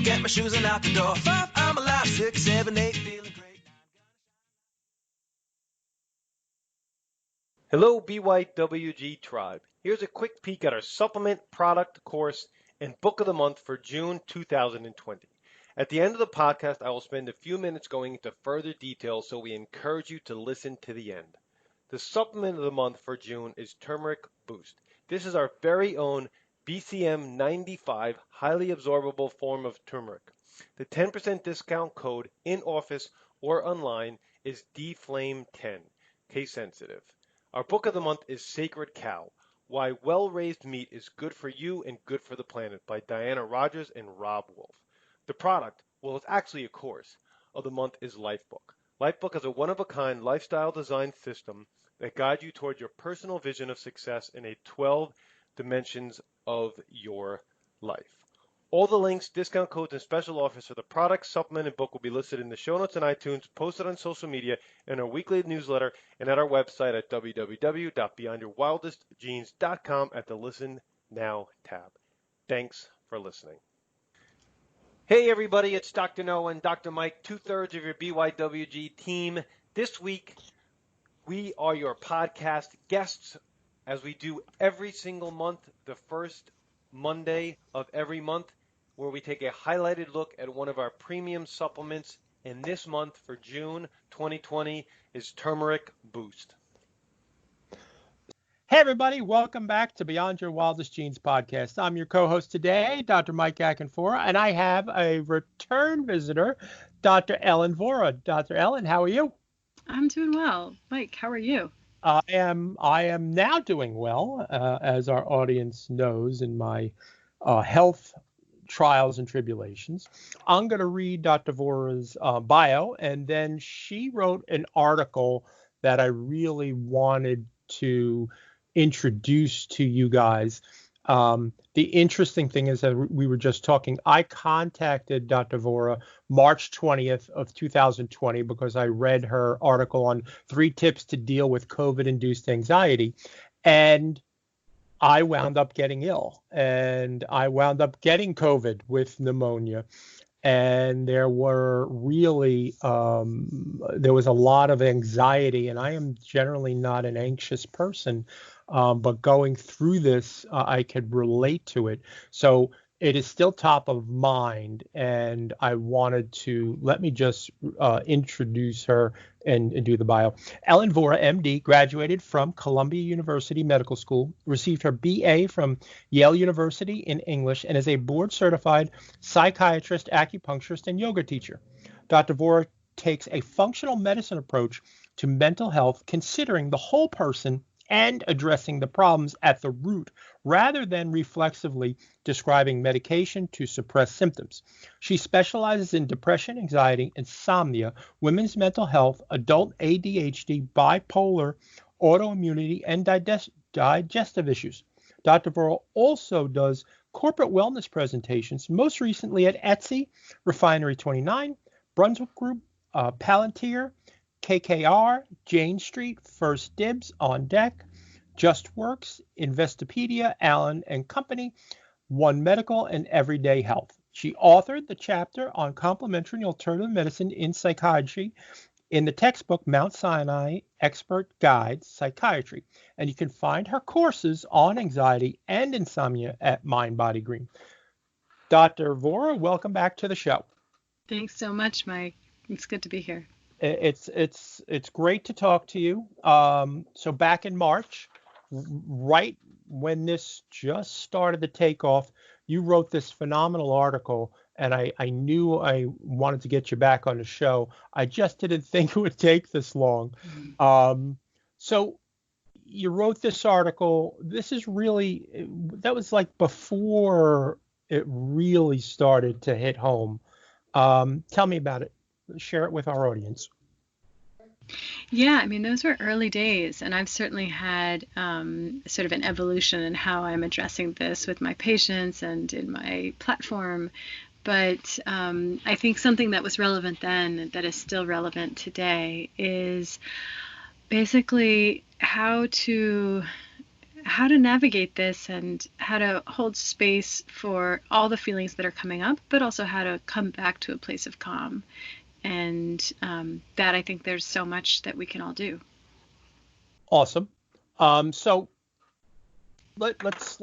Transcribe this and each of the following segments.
get my shoes and out the door. 5, I'm alive. 6, 7, 8, feeling great. Hello, BYWG tribe. Here's a quick peek at our supplement, product, course, and book of the month for June 2020. At the end of the podcast, I will spend a few minutes going into further details, so we encourage you to listen to the end. The supplement of the month for June is Turmeric Boost. This is our very own BCM 95 highly absorbable form of turmeric. The 10% discount code in office or online is DFLAME10, case sensitive. Our book of the month is Sacred Cow, Why Well-Raised Meat is Good for You and Good for the Planet by Diana Rogers and Rob Wolf. The product, well, it's actually a course, of the month is Lifebook. Lifebook is a one-of-a-kind lifestyle design system that guides you toward your personal vision of success in a 12 dimensions of your life. All the links, discount codes, and special offers for the product, supplement, and book will be listed in the show notes and iTunes, posted on social media, in our weekly newsletter, and at our website at www.beyondyourwildestgenes.com at the Listen Now tab. Thanks for listening. Hey everybody, it's Dr. Noah and Dr. Mike, 2/3 of your BYWG team. This week, we are your podcast guests, as we do every single month, the first Monday of every month, where we take a highlighted look at one of our premium supplements. And this month for June 2020 is Turmeric Boost. Hey everybody, welcome back to Beyond Your Wildest Genes podcast. I'm your co-host today, Dr. Mike Akinfora, and I have a return visitor, Dr. Ellen Vora. Dr. Ellen, how are you? I'm doing well. Mike, how are you? I am now doing well, as our audience knows, in my health trials and tribulations. I'm going to read Dr. Vora's bio, and then she wrote an article that I really wanted to introduce to you guys. The interesting thing is that we were just talking. I contacted Dr. Vora March 20th of 2020 because I read her article on 3 tips to deal with COVID-induced anxiety, and I wound up getting ill, and I wound up getting COVID with pneumonia. And there were really, there was a lot of anxiety, and I am generally not an anxious person, but going through this, I could relate to it. So it is still top of mind, and I wanted to, let me just introduce her and do the bio. Ellen Vora, MD, graduated from Columbia University Medical School, received her BA from Yale University in English, and is a board-certified psychiatrist, acupuncturist, and yoga teacher. Dr. Vora takes a functional medicine approach to mental health, considering the whole person and addressing the problems at the root, rather than reflexively prescribing medication to suppress symptoms. She specializes in depression, anxiety, insomnia, women's mental health, adult ADHD, bipolar, autoimmunity, and digestive issues. Dr. Vora also does corporate wellness presentations, most recently at Etsy, Refinery 29, Brunswick Group, Palantir, KKR, Jane Street, First Dibs, OnDeck, JustWorks, Investopedia, Allen & Company, One Medical, and EverydayHealth. She authored the chapter on Complementary and Alternative Medicine in Psychiatry in the textbook Mount Sinai Expert Guides, Psychiatry. And you can find her courses on anxiety and insomnia at MindBodyGreen. Dr. Vora, welcome back to the show. Thanks so much, Mike. It's good to be here. It's great to talk to you. So back in March, right when this just started to take off, you wrote this phenomenal article, and I knew I wanted to get you back on the show. I just didn't think it would take this long. So you wrote this article. This is really, that was like before it really started to hit home. Tell me about it. Share it with our audience. Yeah, I mean, those were early days, and I've certainly had sort of an evolution in how I'm addressing this with my patients and in my platform. But I think something that was relevant then that is still relevant today is basically how to how to navigate this and how to hold space for all the feelings that are coming up, but also how to come back to a place of calm. And that I think there's so much that we can all do. Awesome. So let's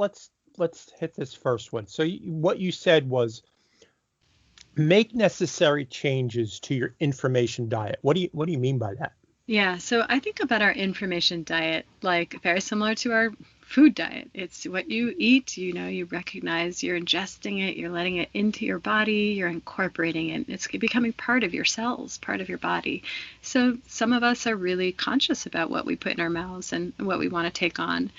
hit this first one. So what you said was make necessary changes to your information diet. What do you mean by that? Yeah, so I think about our information diet like very similar to our food diet. It's what you eat, you recognize you're ingesting it, you're letting it into your body, you're incorporating it. It's becoming part of your cells, part of your body. So some of us are really conscious about what we put in our mouths and what we want to take on.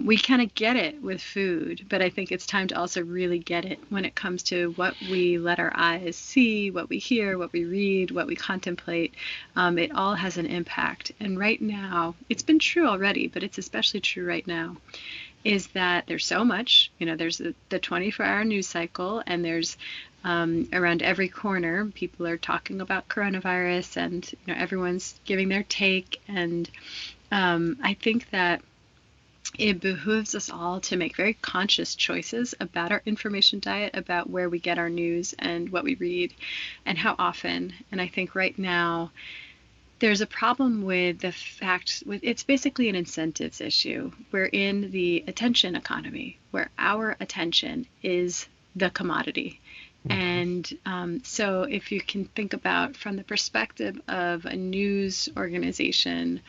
We kind of get it with food, but I think it's time to also really get it when it comes to what we let our eyes see, what we hear, what we read, what we contemplate. It all has an impact. And right now, it's been true already, but it's especially true right now, is that there's so much, there's the 24-hour news cycle, and there's around every corner, people are talking about coronavirus, and everyone's giving their take. And I think that it behooves us all to make very conscious choices about our information diet, about where we get our news and what we read and how often. And I think right now, there's a problem with the fact, it's basically an incentives issue. We're in the attention economy, where our attention is the commodity. Mm-hmm. And so if you can think about from the perspective of a news organization,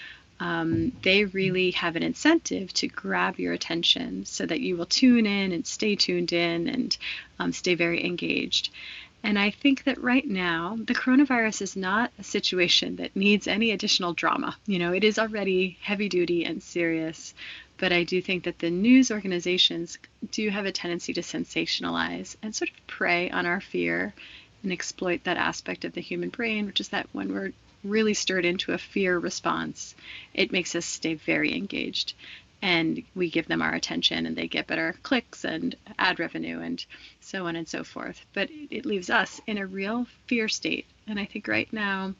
they really have an incentive to grab your attention so that you will tune in and stay tuned in and stay very engaged. And I think that right now, the coronavirus is not a situation that needs any additional drama. It is already heavy duty and serious. But I do think that the news organizations do have a tendency to sensationalize and sort of prey on our fear and exploit that aspect of the human brain, which is that when we're really stirred into a fear response, it makes us stay very engaged. And we give them our attention, and they get better clicks and ad revenue and so on and so forth. But it leaves us in a real fear state. And I think right now,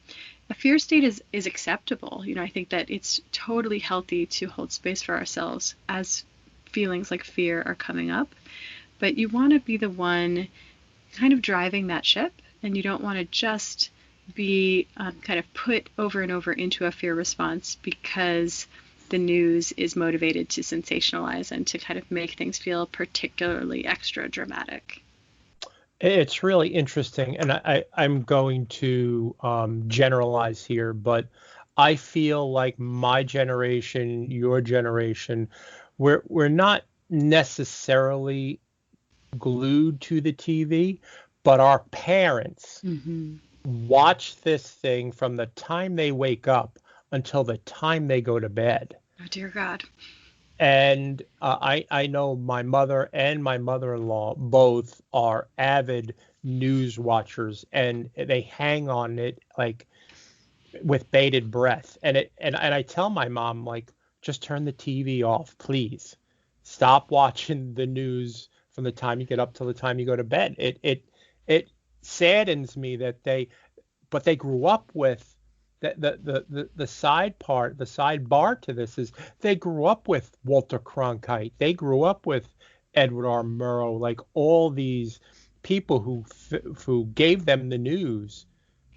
a fear state is acceptable. I think that it's totally healthy to hold space for ourselves as feelings like fear are coming up. But you want to be the one kind of driving that ship, and you don't want to just be kind of put over and over into a fear response because the news is motivated to sensationalize and to kind of make things feel particularly extra dramatic. It's really interesting, and I'm going to generalize here, but I feel like my generation, your generation, we're not necessarily glued to the TV, but our parents mm-hmm. watch this thing from the time they wake up until the time they go to bed. Oh, dear God. And I know my mother and my mother-in-law both are avid news watchers, and they hang on it like with bated breath. And I tell my mom, like, just turn the TV off, please. Stop watching the news from the time you get up till the time you go to bed. It saddens me that they grew up with the sidebar to this is they grew up with Walter Cronkite. They grew up with Edward R. Murrow, like all these people who gave them the news,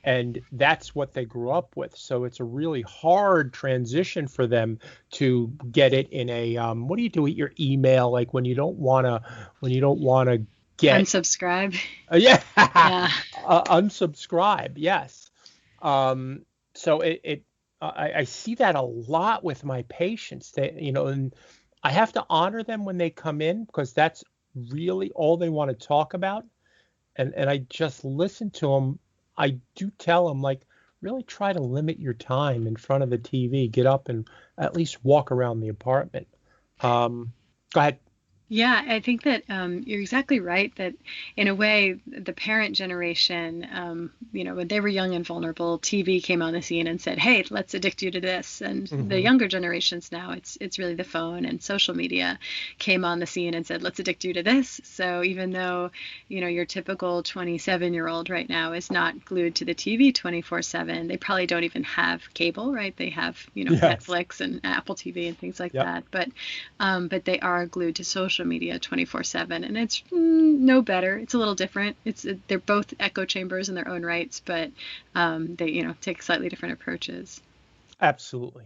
and that's what they grew up with. So it's a really hard transition for them to get it in a what do you do with your email, like when you don't want to get unsubscribe. Yeah. Unsubscribe. Yes. So I see that a lot with my patients. And I have to honor them when they come in because that's really all they want to talk about. And I just listen to them. I do tell them, like, really try to limit your time in front of the TV. Get up and at least walk around the apartment. Go ahead. Yeah, I think that you're exactly right that in a way, the parent generation, when they were young and vulnerable, TV came on the scene and said, hey, let's addict you to this. And the Hmm. younger generations now, it's really the phone and social media came on the scene and said, let's addict you to this. So even though, your typical 27-year-old right now is not glued to the TV 24/7, they probably don't even have cable, right? They have, Yes. Netflix and Apple TV and things like Yep. that. But they are glued to social media 24/7, and it's no better. It's a little different. They're both echo chambers in their own rights, but they take slightly different approaches. Absolutely.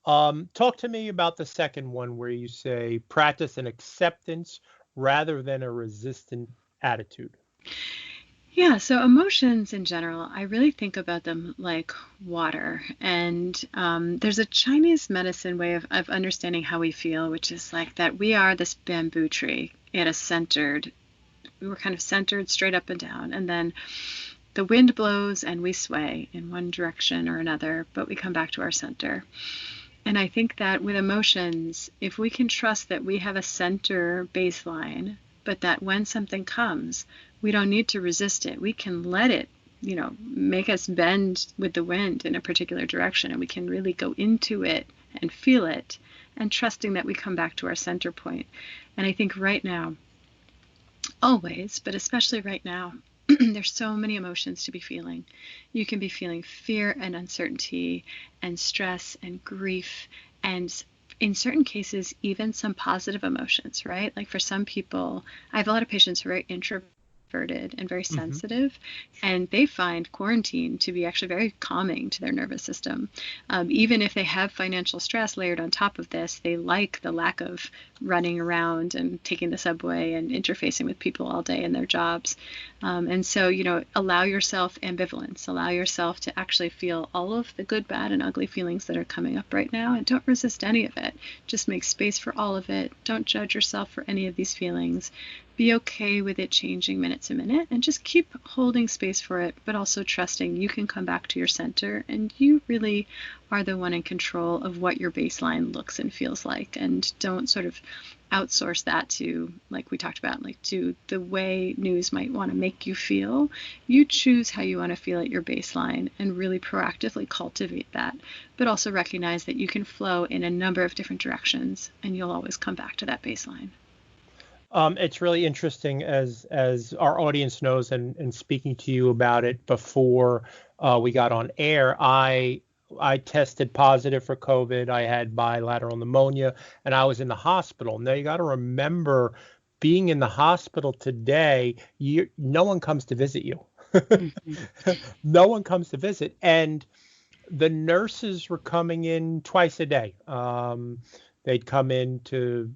Talk to me about the second one where you say practice an acceptance rather than a resistant attitude. Yeah, so emotions in general, I really think about them like water. And there's a Chinese medicine way of understanding how we feel, which is like that we are this bamboo tree at we were kind of centered straight up and down. And then the wind blows and we sway in one direction or another, but we come back to our center. And I think that with emotions, if we can trust that we have a center baseline, but that when something comes, we don't need to resist it. We can let it, make us bend with the wind in a particular direction, and we can really go into it and feel it, and trusting that we come back to our center point. And I think right now, always, but especially right now, there's so many emotions to be feeling. You can be feeling fear and uncertainty and stress and grief and in certain cases, even some positive emotions, right? Like for some people, I have a lot of patients who are very introverted and very Hmm. sensitive, and they find quarantine to be actually very calming to their nervous system. Even if they have financial stress layered on top of this, they like the lack of running around and taking the subway and interfacing with people all day in their jobs. And so, allow yourself ambivalence, allow yourself to actually feel all of the good, bad, and ugly feelings that are coming up right now, and don't resist any of it. Just make space for all of it. Don't judge yourself for any of these feelings. Be okay with it changing minute to minute, and just keep holding space for it, but also trusting you can come back to your center, and you really are the one in control of what your baseline looks and feels like. And don't sort of outsource that to, like we talked about, like to the way news might want to make you feel. You choose how you want to feel at your baseline and really proactively cultivate that, but also recognize that you can flow in a number of different directions and you'll always come back to that baseline. It's really interesting as our audience knows, and speaking to you about it before we got on air, I tested positive for COVID. I had bilateral pneumonia, and I was in the hospital. Now you got to remember, being in the hospital today, no one comes to visit you. Mm-hmm. No one comes to visit, and the nurses were coming in twice a day. They'd come in to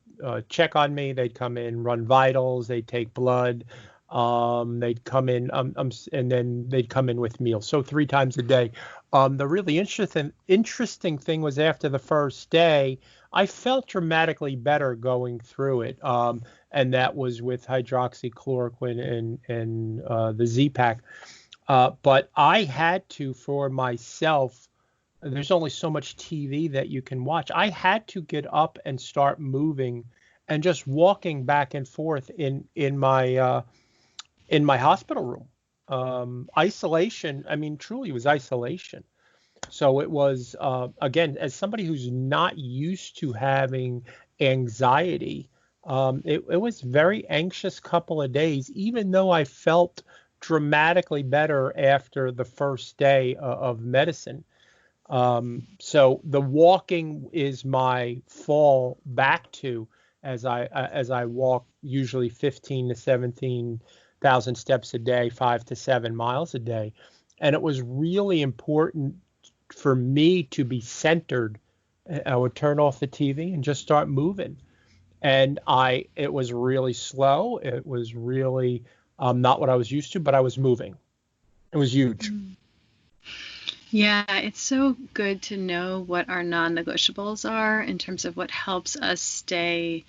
check on me. They'd come in, run vitals. They'd take blood. They'd come in, and then they'd come in with meals. So 3 times a day. The really interesting thing was after the first day, I felt dramatically better going through it. And that was with hydroxychloroquine and the Z-Pak. But I had to, for myself, there's only so much TV that you can watch. I had to get up and start moving and just walking back and forth in my hospital room. Isolation, I mean, truly it was isolation. So it was, again, as somebody who's not used to having anxiety, it was very anxious couple of days, even though I felt dramatically better after the first day of medicine. So the walking is my fall back to, as I walk usually 15 to 17,000 steps a day, 5 to 7 miles a day. And it was really important for me to be centered. I would turn off the TV and just start moving. And it was really slow. It was really not what I was used to, but I was moving. It was huge. Yeah, it's so good to know what our non-negotiables are in terms of what helps us stay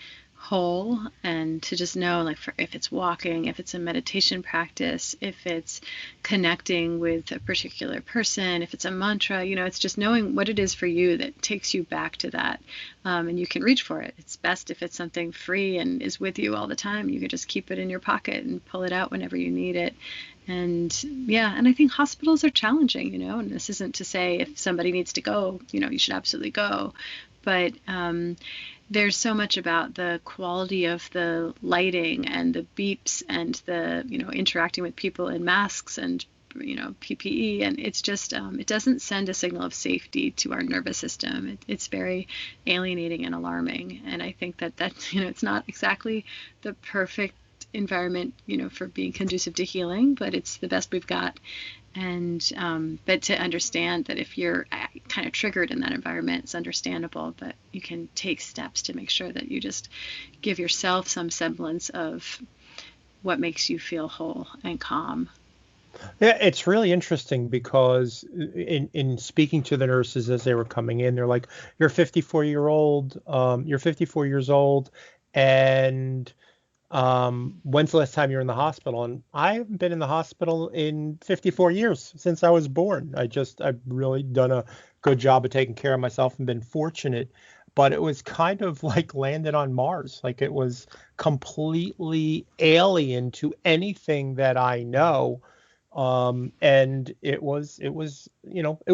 whole, and to just know, like, if it's walking, if it's a meditation practice, if it's connecting with a particular person, if it's a mantra, it's just knowing what it is for you that takes you back to that. And you can reach for it. It's best if it's something free and is with you all the time. You can just keep it in your pocket and pull it out whenever you need it. And and I think hospitals are challenging, and this isn't to say if somebody needs to go, you should absolutely go. But there's so much about the quality of the lighting and the beeps and the, interacting with people in masks and, PPE. And it's just, it doesn't send a signal of safety to our nervous system. It's very alienating and alarming. And I think that it's not exactly the perfect environment, for being conducive to healing, but it's the best we've got. And but to understand that if you're kind of triggered in that environment, it's understandable, but you can take steps to make sure that you just give yourself some semblance of what makes you feel whole and calm. Yeah, it's really interesting because in speaking to the nurses as they were coming in, they're like, you're 54 years old, and when's the last time you were in the hospital? And I haven't been in the hospital in 54 years since I was born. I've really done a good job of taking care of myself and been fortunate, but it was kind of like landed on Mars. Like, it was completely alien to anything that I know. And it was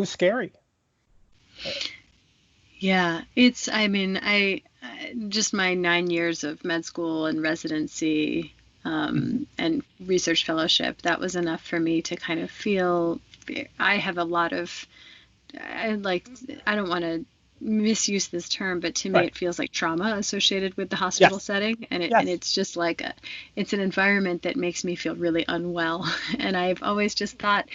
scary. Yeah, I just my 9 years of med school and residency and research fellowship, that was enough for me to kind of feel, I have a lot of, I don't want to misuse this term, but to me it feels like trauma associated with the hospital setting, and it's just like it's an environment that makes me feel really unwell. And I've always just thought,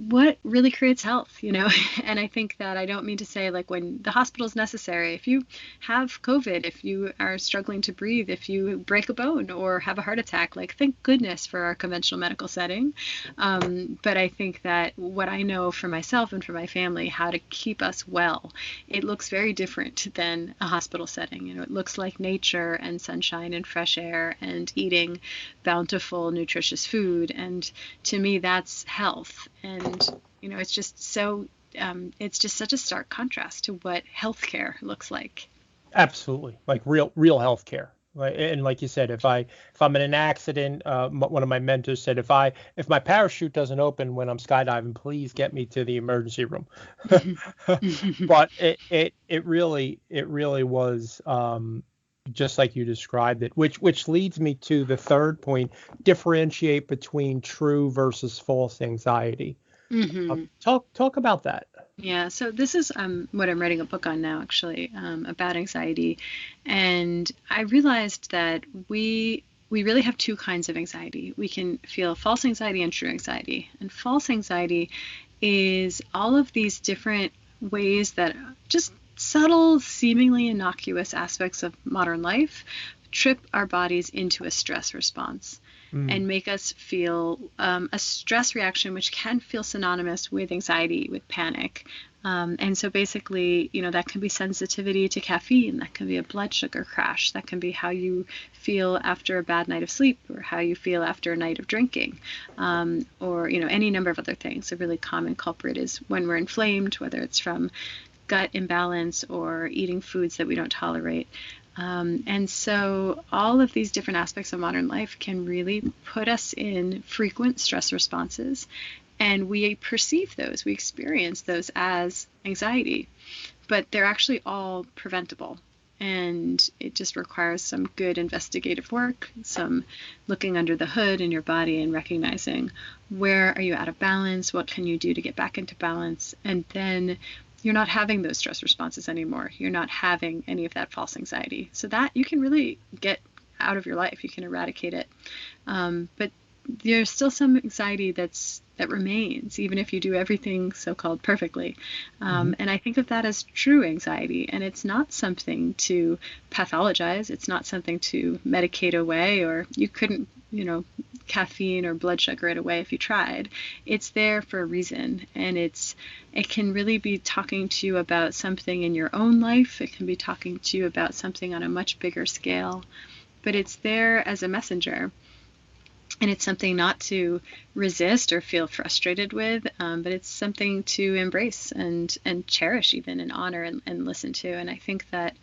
what really creates health, and I think that I don't mean to say like when the hospital is necessary, if you have COVID, if you are struggling to breathe, if you break a bone or have a heart attack, like, thank goodness for our conventional medical setting. But I think that what I know for myself and for my family, how to keep us well, it looks very different than a hospital setting. It looks like nature and sunshine and fresh air and eating bountiful, nutritious food. And to me, that's health. And it's just so it's just such a stark contrast to what healthcare looks like. Absolutely, like real healthcare. And like you said, if I'm in an accident, one of my mentors said, if my parachute doesn't open when I'm skydiving, please get me to the emergency room. But it really was just like you described it, which leads me to the third point: differentiate between true versus false anxiety. Talk about that. Yeah, so this is what I'm writing a book on now, actually, about anxiety. And I realized that we really have two kinds of anxiety. We can feel false anxiety and true anxiety. And false anxiety is all of these different ways that just subtle, seemingly innocuous aspects of modern life trip our bodies into a stress response and make us feel a stress reaction, which can feel synonymous with anxiety, with panic. And so basically, that can be sensitivity to caffeine, that can be a blood sugar crash, that can be how you feel after a bad night of sleep, or how you feel after a night of drinking, or any number of other things. A really common culprit is when we're inflamed, whether it's from gut imbalance or eating foods that we don't tolerate. And so all of these different aspects of modern life can really put us in frequent stress responses, and we perceive those, we experience those as anxiety, but they're actually all preventable. And it just requires some good investigative work, some looking under the hood in your body and recognizing, where are you out of balance? What can you do to get back into balance? And then you're not having those stress responses anymore. You're not having any of that false anxiety. So that you can really get out of your life. You can eradicate it. But there's still some anxiety that remains, even if you do everything so-called perfectly. And I think of that as true anxiety. And it's not something to pathologize. It's not something to medicate away, or you couldn't, caffeine or blood sugar it away if you tried. It's there for a reason, and it can really be talking to you about something in your own life. It can be talking to you about something on a much bigger scale, but it's there as a messenger. And it's something not to resist or feel frustrated with, but it's something to embrace and cherish even, and honor and listen to. And I think that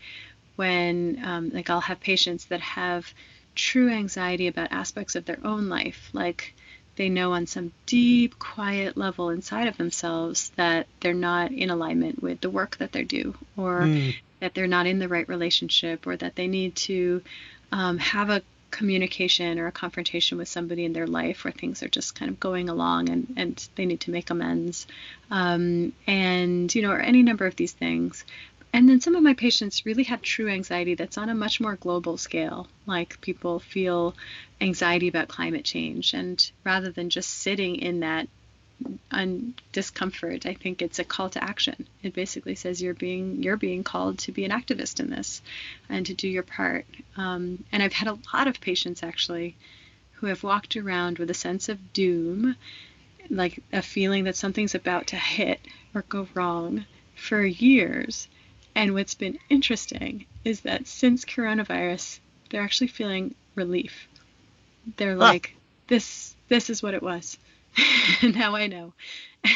when like I'll have patients that have true anxiety about aspects of their own life, like they know on some deep, quiet level inside of themselves that they're not in alignment with the work that they do, or that they're not in the right relationship, or that they need to have a communication or a confrontation with somebody in their life where things are just kind of going along and they need to make amends, and, you know, or any number of these things. And then some of my patients really have true anxiety that's on a much more global scale, like people feel anxiety about climate change, and rather than just sitting in that discomfort, I think it's a call to action. It basically says you're being called to be an activist in this and to do your part. And I've had a lot of patients actually who have walked around with a sense of doom, like a feeling that something's about to hit or go wrong for years. And what's been interesting is that since coronavirus, they're actually feeling relief. They're like, this is what it was. Now I know.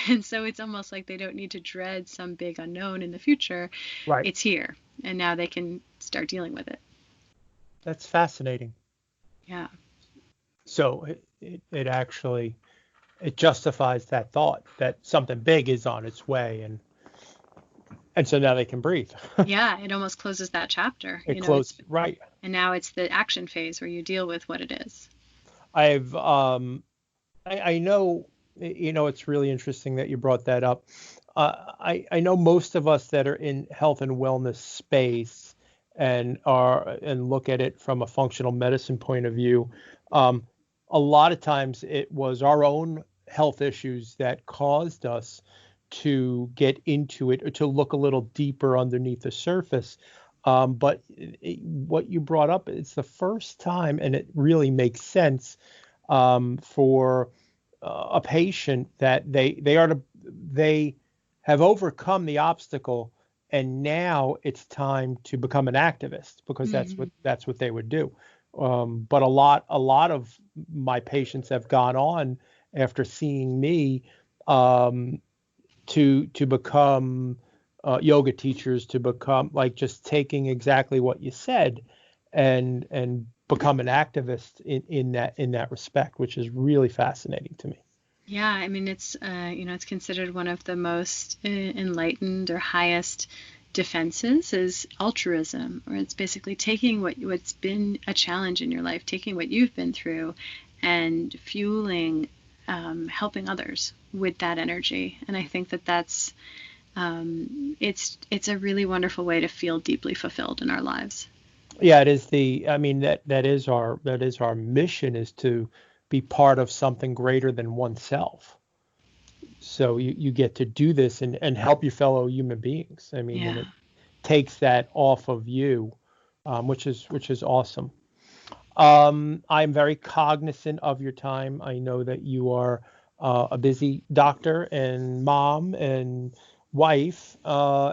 And so it's almost like they don't need to dread some big unknown in the future. Right. It's here. And now they can start dealing with it. That's fascinating. Yeah. So it actually, it justifies that thought that something big is on its way, and so now they can breathe. Yeah, it almost closes that chapter. It closes, right. And now it's the action phase where you deal with what it is. I know, you know, it's really interesting that you brought that up. I know most of us that are in health and wellness space and look at it from a functional medicine point of view. A lot of times it was our own health issues that caused us to get into it, or to look a little deeper underneath the surface. But what you brought up, it's the first time, and it really makes sense for a patient that they have overcome the obstacle, and now it's time to become an activist, because that's what they would do. But a lot of my patients have gone on after seeing me to become yoga teachers, to become, like, just taking exactly what you said and become an activist in that respect, which is really fascinating to me. Yeah, I mean, it's it's considered one of the most enlightened or highest defenses is altruism, or it's basically taking what's been a challenge in your life, taking what you've been through, and fueling, helping others with that energy. And I think that's it's a really wonderful way to feel deeply fulfilled in our lives. Yeah, it is that is our mission, is to be part of something greater than oneself. So you get to do this and help your fellow human beings. I mean, and it takes that off of you, which is awesome. I'm very cognizant of your time. I know that you are a busy doctor and mom and wife.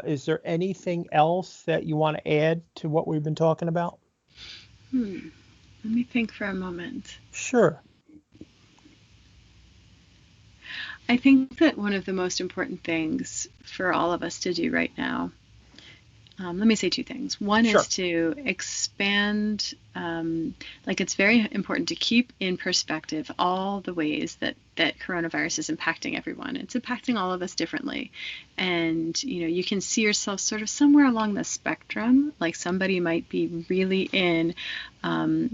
Is there anything else that you want to add to what we've been talking about? Let me think for a moment. Sure. I think that one of the most important things for all of us to do right now, let me say two things. One is to expand, it's very important to keep in perspective all the ways that coronavirus is impacting everyone. It's impacting all of us differently. And, you can see yourself sort of somewhere along the spectrum, like somebody might be really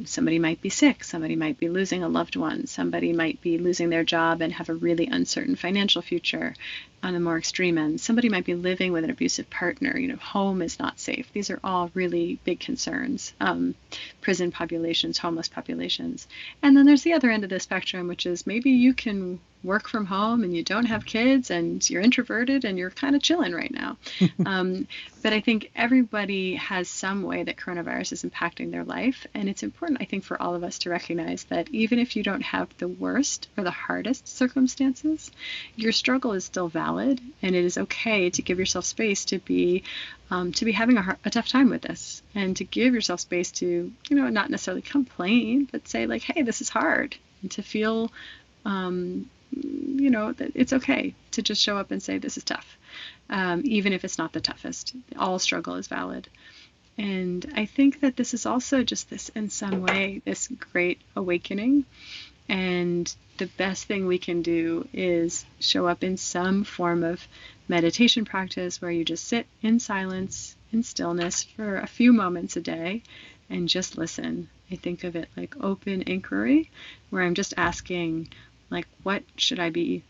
somebody might be sick, somebody might be losing a loved one, somebody might be losing their job and have a really uncertain financial future on the more extreme end. Somebody might be living with an abusive partner, home is not safe. These are all really big concerns. Prison populations, homeless populations. And then there's the other end of the spectrum, which is maybe you can can work from home and you don't have kids and you're introverted and you're kind of chilling right now. But I think everybody has some way that coronavirus is impacting their life. And it's important, I think, for all of us to recognize that even if you don't have the worst or the hardest circumstances, your struggle is still valid. And it is okay to give yourself space to be having a tough time with this, and to give yourself space to, not necessarily complain, but say like, hey, this is hard, and to feel, that it's okay to just show up and say this is tough, even if it's not the toughest. All struggle is valid. And I think that this is also just this, in some way, this great awakening. And the best thing we can do is show up in some form of meditation practice where you just sit in silence, in stillness for a few moments a day and just listen. I think of it like open inquiry, where I'm just asking, like, what should I be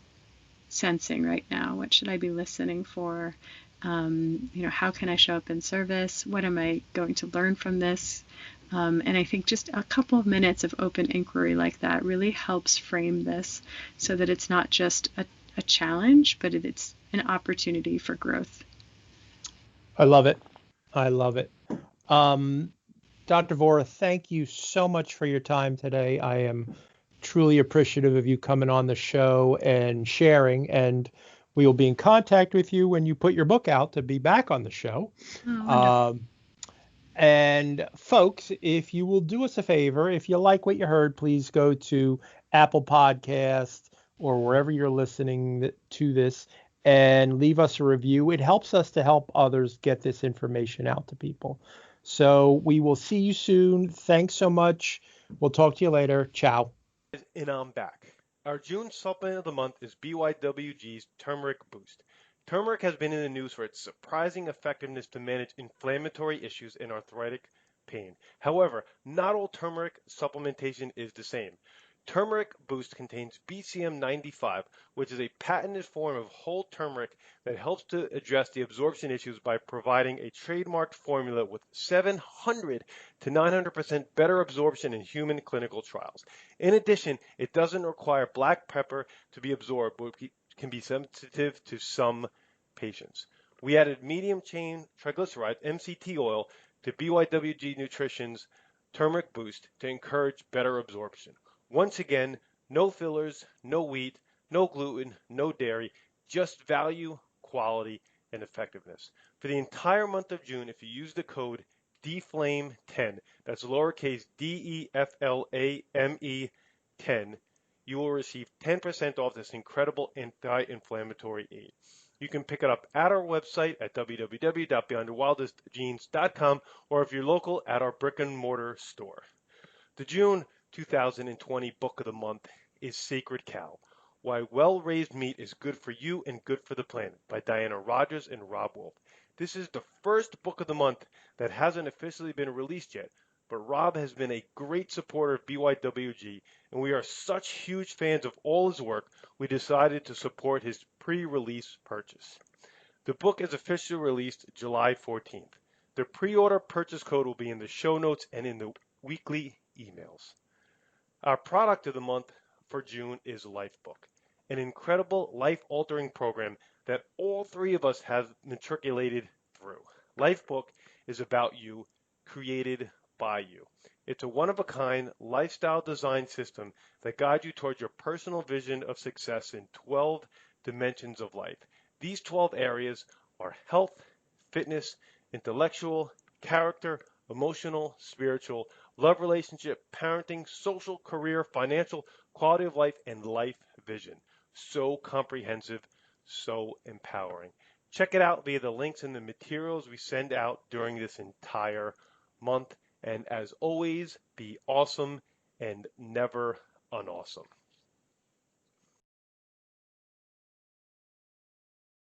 sensing right now? What should I be listening for? How can I show up in service? What am I going to learn from this? And I think just a couple of minutes of open inquiry like that really helps frame this so that it's not just a challenge, but it's an opportunity for growth. I love it. I love it. Dr. Vora, thank you so much for your time today. I am truly appreciative of you coming on the show and sharing, and we will be in contact with you when you put your book out to be back on the show. And folks, if you will do us a favor, if you like what you heard, please go to Apple Podcasts or wherever you're listening to this and leave us a review. It helps us to help others get this information out to people. So we will see you soon. Thanks so much. We'll talk to you later. Ciao. And I'm back. Our June supplement of the month is BYWG's Turmeric Boost. Turmeric has been in the news for its surprising effectiveness to manage inflammatory issues and arthritic pain. However, not all turmeric supplementation is the same. Turmeric Boost contains BCM95, which is a patented form of whole turmeric that helps to address the absorption issues by providing a trademarked formula with 700 to 900% better absorption in human clinical trials. In addition, it doesn't require black pepper to be absorbed, which can be sensitive to some patients. We added medium chain triglyceride MCT oil to BYWG Nutrition's Turmeric Boost to encourage better absorption. Once again, no fillers, no wheat, no gluten, no dairy, just value, quality, and effectiveness. For the entire month of June, if you use the code DFLAME10, that's lowercase DEFLAME 10, you will receive 10% off this incredible anti-inflammatory aid. You can pick it up at our website at www.beyondthewildestgenes.com, or if you're local, at our brick and mortar store. The June 2020 book of the month is Sacred Cow: Why Well-Raised Meat is Good for You and Good for the Planet by Diana Rogers and Rob Wolf. This is the first book of the month that hasn't officially been released yet, but Rob has been a great supporter of BYWG, and we are such huge fans of all his work, we decided to support his pre-release purchase. The book is officially released July 14th. The pre-order purchase code will be in the show notes and in the weekly emails. Our product of the month for June is Lifebook, an incredible life-altering program that all three of us have matriculated through. Lifebook is about you, created by you. It's a one-of-a-kind lifestyle design system that guides you towards your personal vision of success in 12 dimensions of life. These 12 areas are health, fitness, intellectual, character, emotional, spiritual, love, relationship, parenting, social, career, financial, quality of life, and life vision. So comprehensive, so empowering. Check it out via the links in the materials we send out during this entire month. And as always, be awesome and never unawesome.